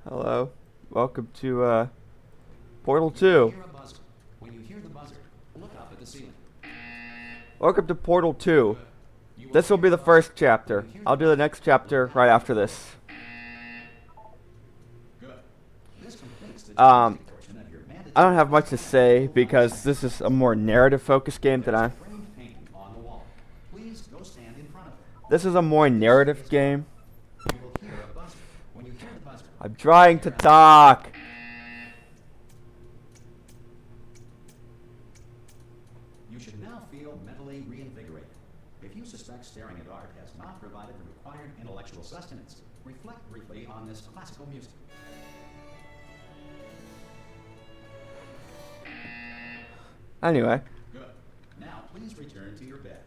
Hello. Welcome to Portal 2. When you hear the buzzer, look up at the ceiling. Welcome to Portal 2. This will be the first chapter. I'll do the next chapter right after this. I don't have much to say because this is a more narrative focused game than I. This is a more narrative game. I'm trying to talk. You should now feel mentally reinvigorated. If you suspect staring at art has not provided the required intellectual sustenance, reflect briefly on this classical music. Anyway. Good. Now please return to your bed.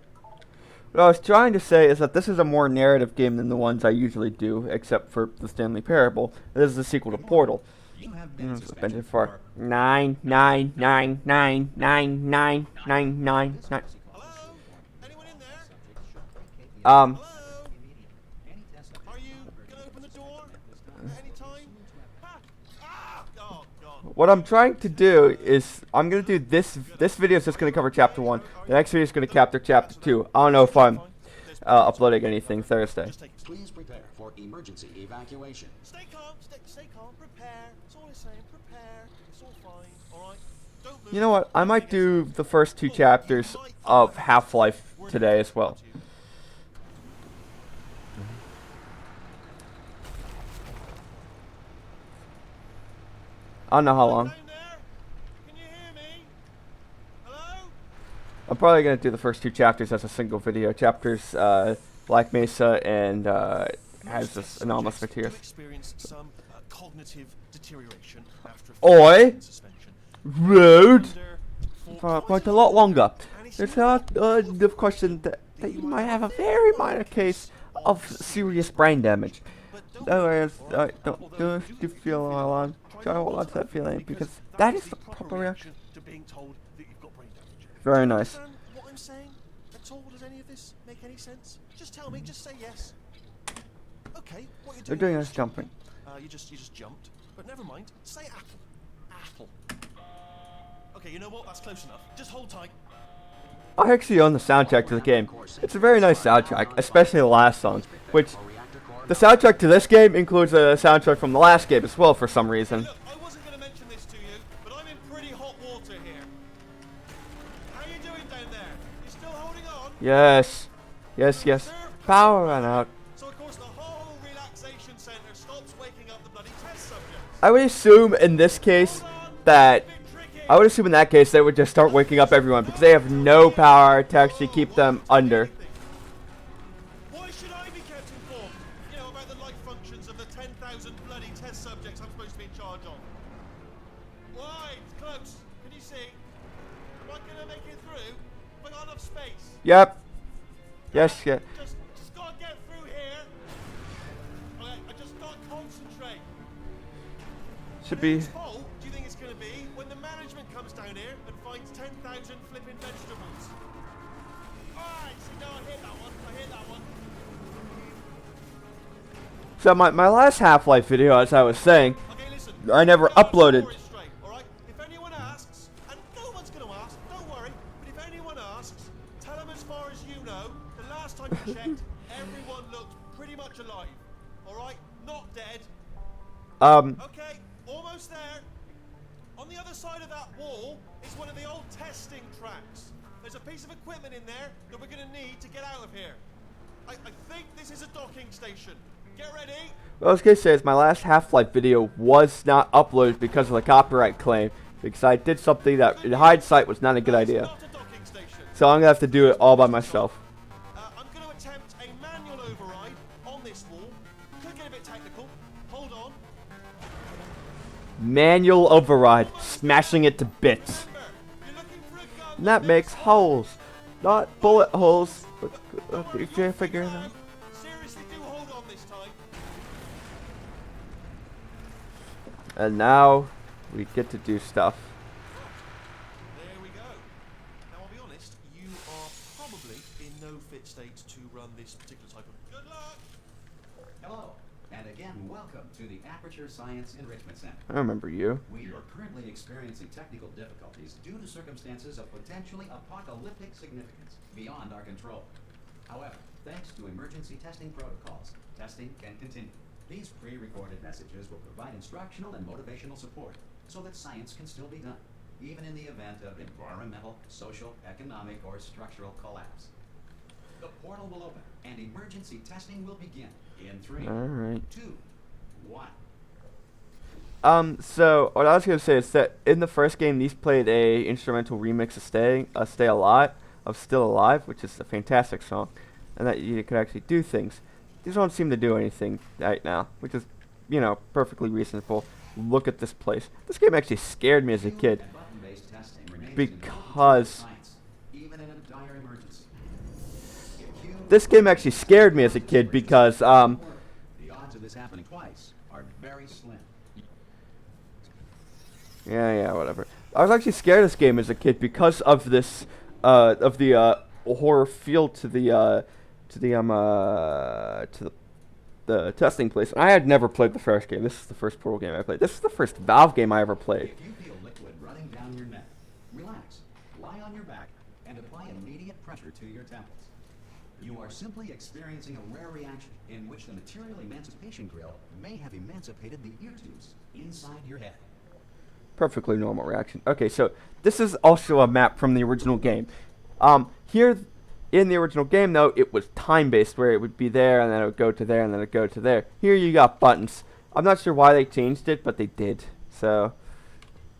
What I was trying to say is that this is a more narrative game than the ones I usually do, except for the Stanley Parable. This is the sequel to Portal. You have been Suspended for 999999999. Hello? Anyone in there? Um, Hello? Are you gonna open the door at any time? Oh God. what I'm trying to do is I'm gonna do this. This video is just gonna cover chapter 1. The next video is gonna cover chapter 2. I don't know if I'm uploading anything Thursday. Please prepare for emergency evacuation. Stay calm. Stay calm. Prepare. That's all I'm saying. Prepare. It's all fine. All right. Don't move. You know what? I might do the first 2 chapters of Half-Life today as well. I don't know how long. Down there? Can you hear me? Hello? I'm probably gonna do the first 2 chapters as a single video. Chapters Black Mesa and has this anomalous materials. Experience some cognitive deterioration after Oi! suspension. Rude! For quite a lot longer. There's the question that you might have a very minor case of serious brain damage. Don't feel alarmed. Try to hold on to that feeling because that is the proper reaction. To being told that you've got brain damage. Very nice. Understand what I'm saying at all? Does any of this make any sense? Just tell me. Just say yes. Okay. What you're They're doing? doing this jumping. You just jumped. But never mind. Say apple. Apple. Okay. You know what? That's close enough. Just hold tight. I actually own the soundtrack to the game. It's a very nice soundtrack, especially the last song, which the soundtrack to this game includes a soundtrack from the last game as well for some reason. Look, I wasn't going to mention this to you, but I'm in pretty hot water here. How you doing down there? You still holding on? Yes. Yes. Power ran out. So of course the whole relaxation center stops waking up the bloody test subjects. I would assume in this case that they would just start waking up everyone because they have no power to actually keep them under. Why should I be kept informed? You know, about the life functions of the 10,000 bloody test subjects I'm supposed to be in charge of. Why? It's close. Can you see? Am I gonna make it through? Have I got enough space? Yep. Yes. Just gotta get through here. Okay, I just gotta concentrate. Should be. Whose fault do you think it's gonna be when the management comes down here and finds 10,000 flipping vegetables? Alright, see, no, I hit that one. So my last Half-Life video, as I was saying, Okay, listen. I never uploaded. Straight, all right? If anyone asks, and no one's going to ask, don't worry, but if anyone asks, tell them as far as you know, the last time you checked, everyone looked pretty much alive. All right? Not dead. Okay, almost there. On the other side of that wall is one of the old testing tracks. There's a piece of equipment in there that we're going to need to get out of here. I think this is a docking station. Get ready. What I was gonna say is my last Half-Life video was not uploaded because of the copyright claim, because I did something that in hindsight was not a good idea. Not a docking station. So I'm gonna have to do it all by myself. I'm going to attempt a manual override on this wall. Could get a bit technical. Hold on. Manual override, smashing it to bits. Remember, you're looking for a gun And that makes holes, not bullet holes. But you can't figure it out. Seriously, do hold on this time. And now we get to do stuff. There we go. Now, I'll be honest, you are probably in no fit state to run this particular type of... Good luck! Hello, and again, Welcome to the Aperture Science Enrichment Center. I remember you. We are currently experiencing technical difficulties due to circumstances of potentially apocalyptic significance beyond our control. However, thanks to emergency testing protocols, testing can continue. These pre-recorded messages will provide instructional and motivational support so that science can still be done, even in the event of environmental, social, economic, or structural collapse. The portal will open and emergency testing will begin in 3, Alright. 2, 1. So what I was gonna say is that in the first game, these played a instrumental remix of "Stay Alive," of "Still Alive," which is a fantastic song, and that you could actually do things. These don't seem to do anything right now, which is, you know, perfectly reasonable. Look at this place. This game actually scared me as a kid And button-based testing remains because science, even in a dire emergency. If you this game actually scared me as a kid because the odds of this happening twice are very slim. yeah, whatever. I was actually scared of this game as a kid because of this, of the horror feel to the testing place. And I had never played the first game. This is the first Portal game I played. This is the first Valve game I ever played. If you feel liquid running down your neck, relax, lie on your back, and apply immediate pressure to your temples. You are simply experiencing a rare reaction in which the material emancipation grill may have emancipated the ear tubes inside your head. Perfectly normal reaction. Okay, so this is also a map from the original game. Here in the original game, though, it was time-based, where it would be there, and then it would go to there, and then it would go to there. Here you got buttons. I'm not sure why they changed it, but they did. So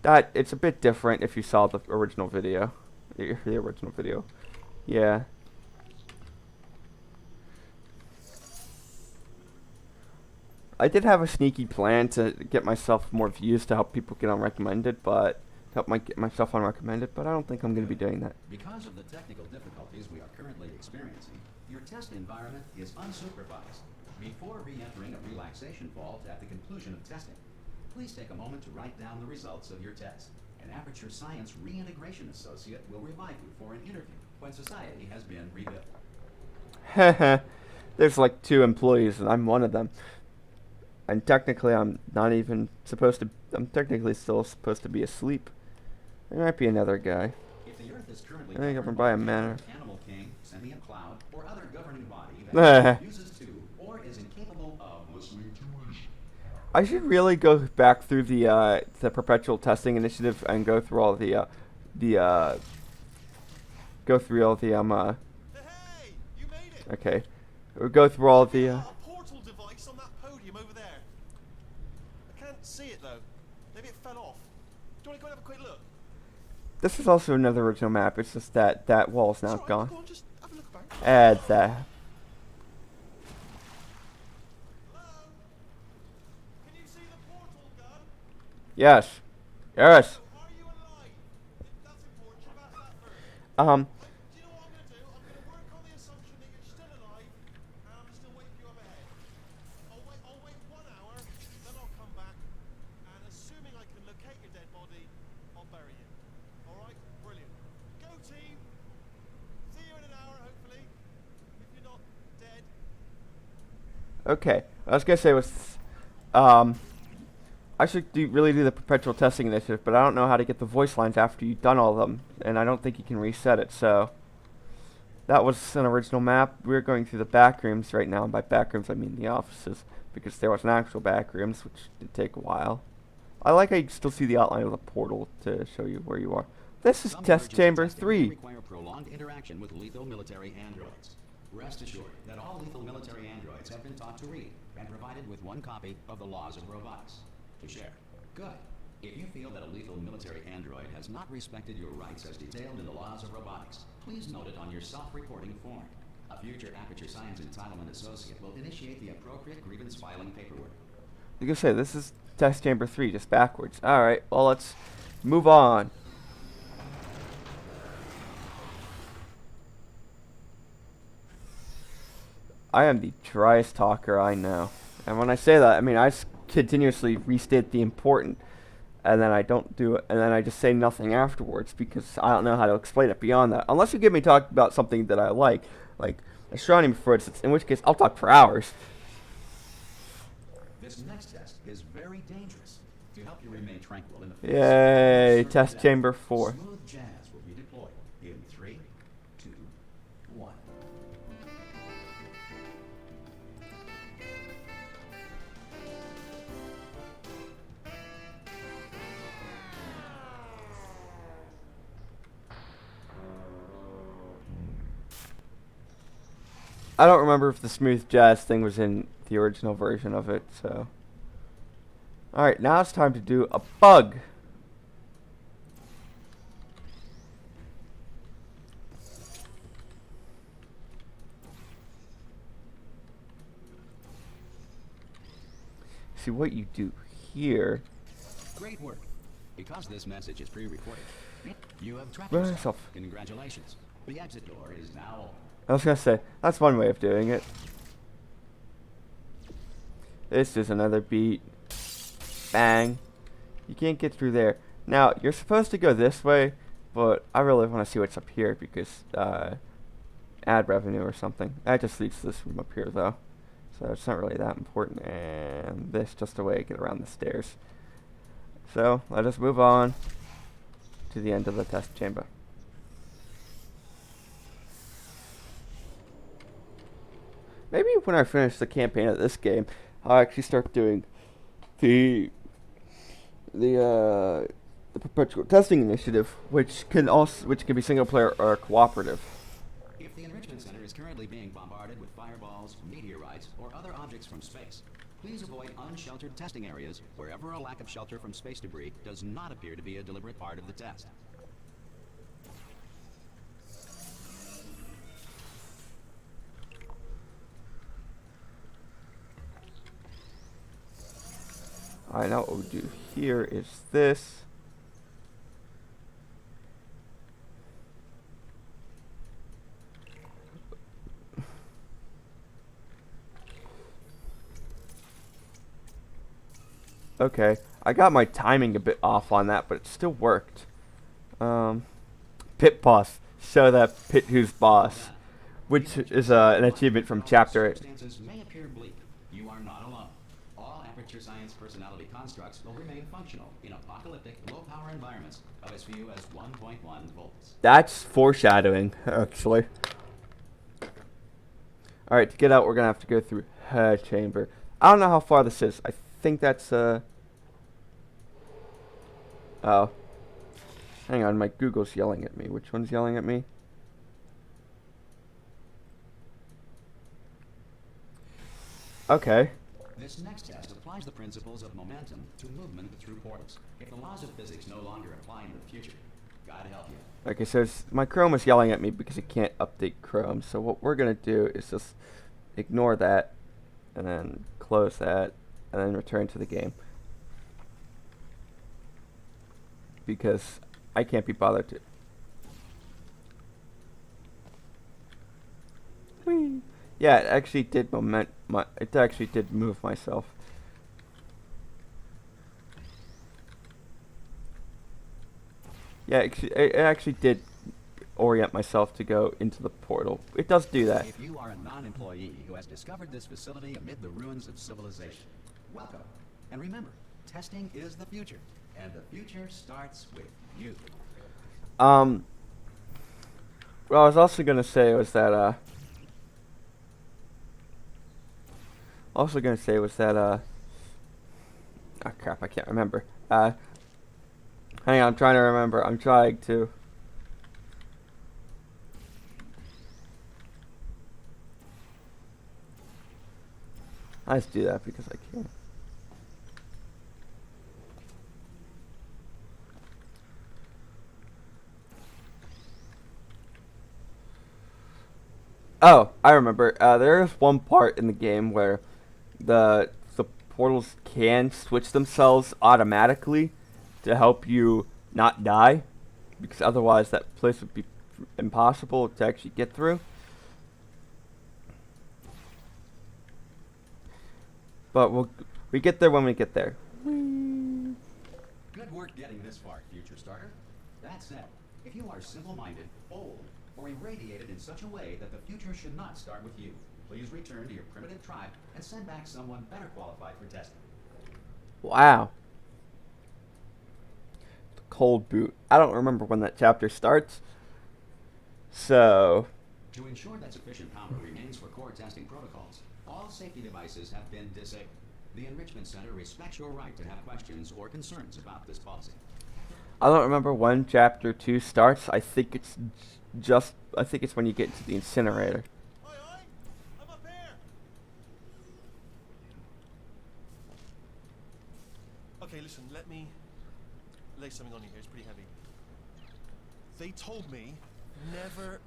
that it's a bit different if you saw the original video. The original video. Yeah. I did have a sneaky plan to get myself more views to help people get on recommended, but get myself on recommended, but I don't think I'm going to be doing that. Because of the technical difficulties we are currently experiencing, your test environment is unsupervised. Before re-entering a relaxation vault at the conclusion of testing, please take a moment to write down the results of your test. An Aperture Science Reintegration Associate will revive you for an interview when society has been rebuilt. Heh. There's like 2 employees, and I'm one of them. And technically, I'm not even supposed to. I'm technically still supposed to be asleep. There might be another guy. If the Earth is currently I think I'm governed by a an manor. animal king, sentient cloud, or other governing body that refuses to or is incapable of listening to reason. I should really go back through the perpetual testing initiative and go through all the Hey, you made it. okay, we'll go through all the A portal device on that podium over there. I can't see it though. Maybe it fell off. Do you want to go and have a quick look? This is also another original map. It's just that wall's now It's all right, gone. Go on, just have a look about. Add that. Hello? Can you see the portal gun? Yes. Yes. Are you alive? That's important. Should have asked that first. Um. Do you know what I'm going to do? I'm going to work on the assumption that you're still alive, and I'm just going to wait for you up ahead. I'll wait 1 hour, then I'll come back, and assuming I can locate your dead body, I'll bury you. All right? Brilliant. Go team. See you in an hour, hopefully. If you're not dead. Okay. I was gonna say was, I should really do the perpetual testing initiative, but I don't know how to get the voice lines after you've done all of them, and I don't think you can reset it. So that was an original map. We're going through the back rooms right now. And by back rooms, I mean the offices, because there was an actual back rooms, which did take a while. I like how you can still see the outline of the portal to show you where you are. This is Some test emergency chamber testing 3. may require prolonged interaction with lethal military androids. Rest assured that all lethal military androids have been taught to read and provided with 1 copy of the Laws of Robotics to share. Good. If you feel that a lethal military android has not respected your rights as detailed in the Laws of Robotics, please note it on your self-reporting form. A future Aperture Science Entitlement Associate will initiate the appropriate grievance filing paperwork. You can say this is test chamber 3, just backwards. Alright, well let's move on. I am the driest talker I know. And when I say that, I mean I continuously restate the important, and then I don't do it, and then I just say nothing afterwards because I don't know how to explain it beyond that. Unless you get me talking about something that I like astronomy, for instance, in which case I'll talk for hours. This next test is very dangerous. To help you remain tranquil in the face Yay, of test death, chamber 4. Smooth jazz will be deployed in 3, 2, 1. I don't remember if the smooth jazz thing was in the original version of it, so. Alright, now it's time to do a bug. See what you do here. Great work. Because this message is pre-recorded, you have tracked Run yourself. yourself. Congratulations. The exit door is now open. I was gonna say, that's one way of doing it. This is another beat. Bang. You can't get through there. Now, you're supposed to go this way, but I really want to see what's up here because, ad revenue or something. That just leads to this room up here, though. So it's not really that important. And this just a way to get around the stairs. So, let us move on to the end of the test chamber. Maybe when I finish the campaign of this game, I'll actually start doing the perpetual testing initiative, which can be single player or cooperative. If the Enrichment Center is currently being bombarded with fireballs, meteorites, or other objects from space, please avoid unsheltered testing areas wherever a lack of shelter from space debris does not appear to be a deliberate part of the test. Alright, now what we'll do here is this. Okay, I got my timing a bit off on that, but it still worked. Pit boss. Show that pit who's boss, which is an achievement from chapter 8. Circumstances may appear bleak. You are not alone. All Aperture Science personality constructs will remain functional in apocalyptic, low-power environments of as few as 1.1 volts. That's foreshadowing, actually. Alright, to get out, we're gonna have to go through her chamber. I don't know how far this is. I think that's, oh. Hang on, my Google's yelling at me. Which one's yelling at me? Okay. This next test applies the principles of momentum to movement through portals. If the laws of physics no longer apply in the future, God help you. Okay, so my Chrome is yelling at me because it can't update Chrome. So what we're going to do is just ignore that, and then close that, and then return to the game. Because I can't be bothered to. Whee! Yeah, it actually did it actually did move myself. Yeah, it actually did orient myself to go into the portal. It does do that. If you are a non-employee who has discovered this facility amid the ruins of civilization, welcome. And remember, testing is the future, and the future starts with you. What I was also gonna say was that oh crap, I can't remember. Hang on, I'm trying to remember. I'm trying to. I just do that because I can. Oh, I remember. There is one part in the game where the portals can switch themselves automatically to help you not die, because otherwise that place would be impossible to actually get through. But we get there when we get there. Good work getting this far, future starter. That said, if you are simple-minded, bold, or irradiated in such a way that the future should not start with you, Please return to your primitive tribe and send back someone better qualified for testing. Wow. The cold boot. I don't remember when that chapter starts. So, To ensure that sufficient power remains for core testing protocols, all safety devices have been disabled. The Enrichment Center respects your right to have questions or concerns about this policy. I don't remember when chapter 2 starts. I think it's when you get to the incinerator. Oi, oi! I'm up here! Okay, listen, let me lay something on you here. It's pretty heavy. They told me never,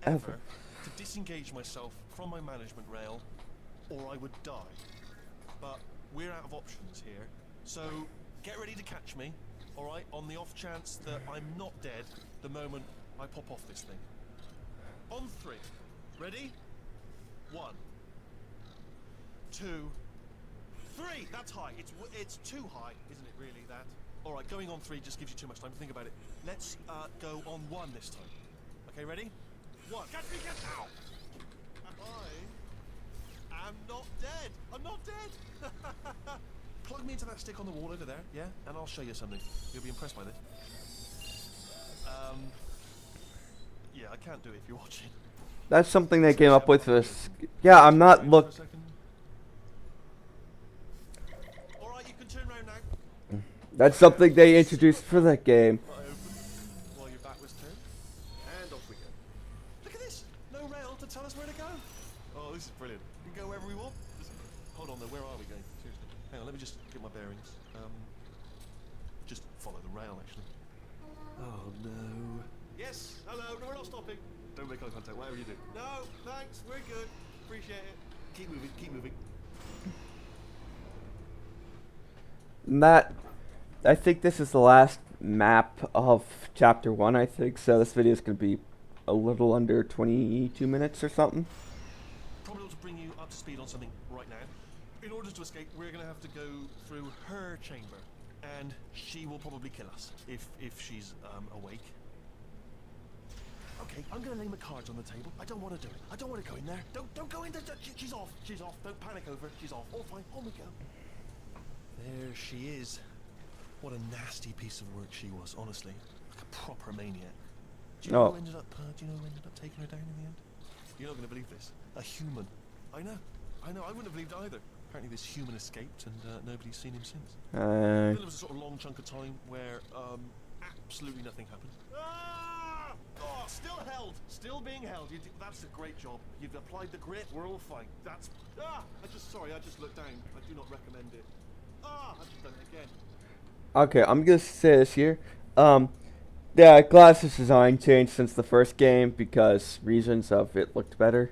ever to disengage myself from my management rail or I would die. But we're out of options here, so get ready to catch me, alright, on the off chance that I'm not dead the moment I pop off this thing. On 3. Ready? 1, 2, 3. That's high. It's too high, isn't it? Really, that? All right, going on 3 just gives you too much time to think about it. Let's go on 1 this time. Okay, ready? 1. Catch me! Ow! I am not dead. I'm not dead. Plug me into that stick on the wall over there, yeah, and I'll show you something. You'll be impressed by this. Yeah, I can't do it if you're watching. That's something they came up with for this. Yeah, I'm not look. Alright, you can turn around now. That's something they introduced for the game. While your back was turned. And off we go. Look at this! No rail to tell us where to go. Oh, this is brilliant. We can go wherever we want. Just, hold on though, where are we going? Seriously. Hang on, let me just get my bearings. Just follow the rail actually. Oh no. Yes, hello, no, we're not stopping. Don't make eye contact, whatever you do. No, thanks, we're good. Appreciate it. Keep moving, keep moving. I think this is the last map of chapter 1, I think, so this video is going to be a little under 22 minutes or something. Probably ought to bring you up to speed on something right now. In order to escape, we're going to have to go through her chamber, and she will probably kill us, if she's awake. Okay, I'm going to lay my cards on the table. I don't want to do it. I don't want to go in there. Don't go in there. She's off. She's off. Don't panic over it. She's off. All fine. On we go. There she is. What a nasty piece of work she was, honestly. Like a proper maniac. Do you know who ended up taking her down in the end? You're not going to believe this. A human. I know. I wouldn't have believed it either. Apparently this human escaped and nobody's seen him since. Then there was a sort of long chunk of time where absolutely nothing happened. Ah! Oh, still held. Still being held. That's a great job. You've applied the grit. We're all fine. That's... Ah! Sorry, I just looked down. I do not recommend it. Ah! I've just done it again. Okay, I'm gonna say this here. The Glasses design changed since the first game because reasons of it looked better.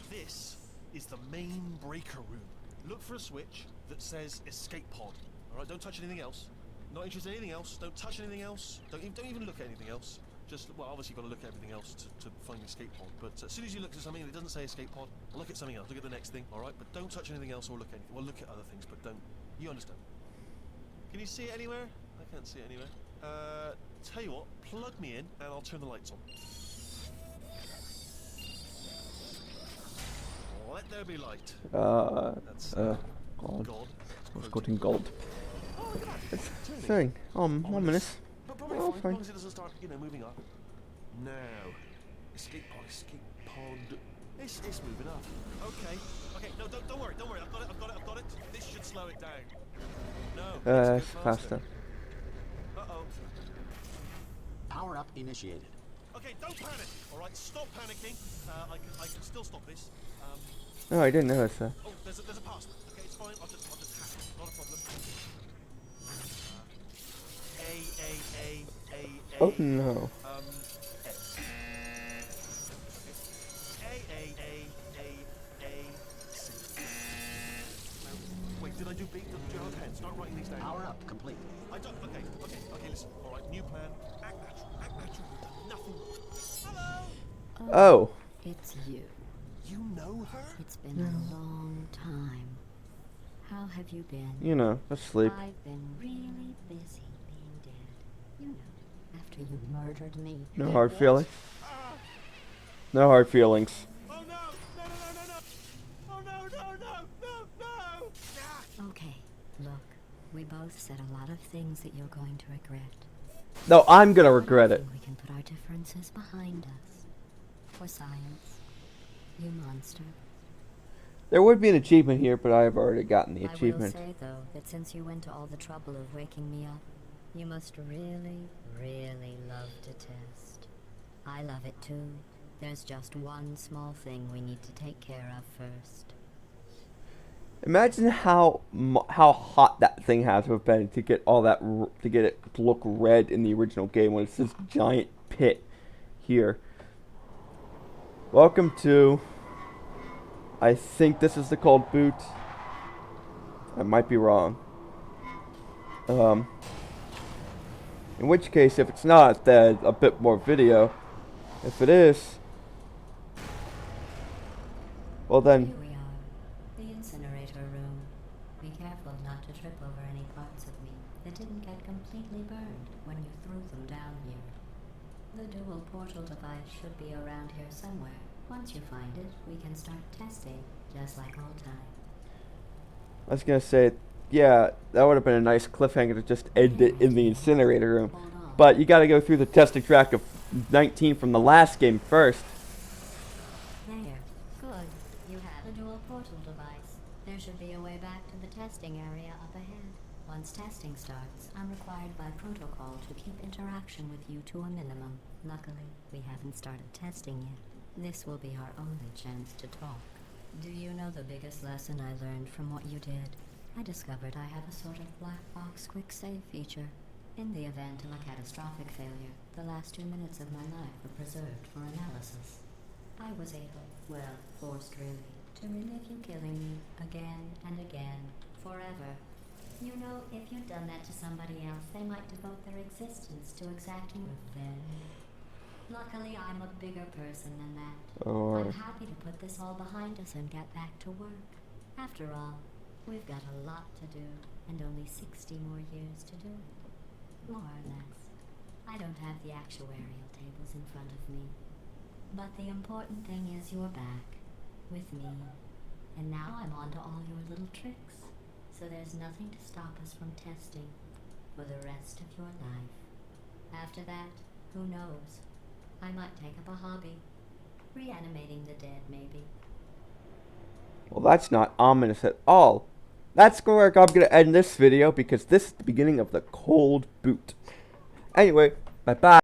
This is the main breaker room. Look for a switch that says escape pod. All right, don't touch anything else. Not interested in anything else. Don't touch anything else. Don't even look at anything else. Just, well, obviously you've got to look at everything else to find the escape pod. But as soon as you look at something and it doesn't say escape pod, look at something else. Look at the next thing, all right? But don't touch anything else or look at anything. Well, look at other things, but don't. You understand? Can you see it anywhere? I can't see it anywhere. Tell you what, plug me in and I'll turn the lights on. Let there be light. That's gold. God. Let's go to gold. Oh, look at that. It's Turning. saying, 1 minute. But probably Oh, fine, as fine. long as it doesn't start, moving up. Now, escape pod. It's moving up. Okay, no, don't worry, I've got it. This should slow it down. No, It's faster. Uh-oh. Power up initiated. Okay, don't panic, alright? Stop panicking. I can still stop this. No, I didn't notice that. Oh, there's a password. Okay, it's fine, I'll just hack it, not a problem. A. Oh no. S. C. Wait, did I do B? Do you have a pen? Start writing these down. Power up complete. I don't. Okay, listen. All right, new plan. Act natural. We've done nothing wrong. Hello. Oh. It's you. You know her? It's been a long time. How have you been? You know, asleep. I've been really busy being dead. You know, after you murdered me. No hard feelings. No hard feelings. Oh no! No! Look, we both said a lot of things that you're going to regret. No, I'm gonna regret it. We can put our differences behind us. For science. You monster. There would be an achievement here, but I've already gotten the I will achievement. say, though, that since you went to all the trouble of waking me up, you must really, really love to test. I love it too. There's just one small thing we need to take care of first. Imagine how hot that thing has to have been to get all that to get it to look red in the original game when it's this giant pit here. Welcome to. I think this is the cold boot. I might be wrong. In which case, if it's not, then a bit more video. If it is, well then. Here we are, the incinerator room. Be careful not to trip over any parts of me that didn't get completely burned when you threw them down here. The dual portal device should be around here somewhere. Once you find it, we can start testing, just like old time. I was gonna say, yeah, that would have been a nice cliffhanger to just end it in the incinerator room. Hold on. But you gotta go through the testing track of 19 from the last game first. There. Good. You have a dual portal device. There should be a way back to the testing area up ahead. Once testing starts, I'm required by protocol to keep interaction with you to a minimum. Luckily, we haven't started testing yet. This will be our only chance to talk. Do you know the biggest lesson I learned from what you did? I discovered I have a sort of black box quick save feature. In the event of a catastrophic failure, the last 2 minutes of my life were preserved for analysis. I was able, well, forced really, to relive you killing me again and again, forever. You know, if you'd done that to somebody else, they might devote their existence to exacting revenge. Luckily, I'm a bigger person than that. I'm happy to put this all behind us and get back to work. After all, we've got a lot to do, and only 60 more years to do it. More or less. I don't have the actuarial tables in front of me. But the important thing is you're back, with me. And now I'm on to all your little tricks. So there's nothing to stop us from testing for the rest of your life. After that, who knows? I might take up a hobby. Reanimating the dead, maybe. Well, that's not ominous at all. That's where I'm going to end this video because this is the beginning of the cold boot. Anyway, bye-bye.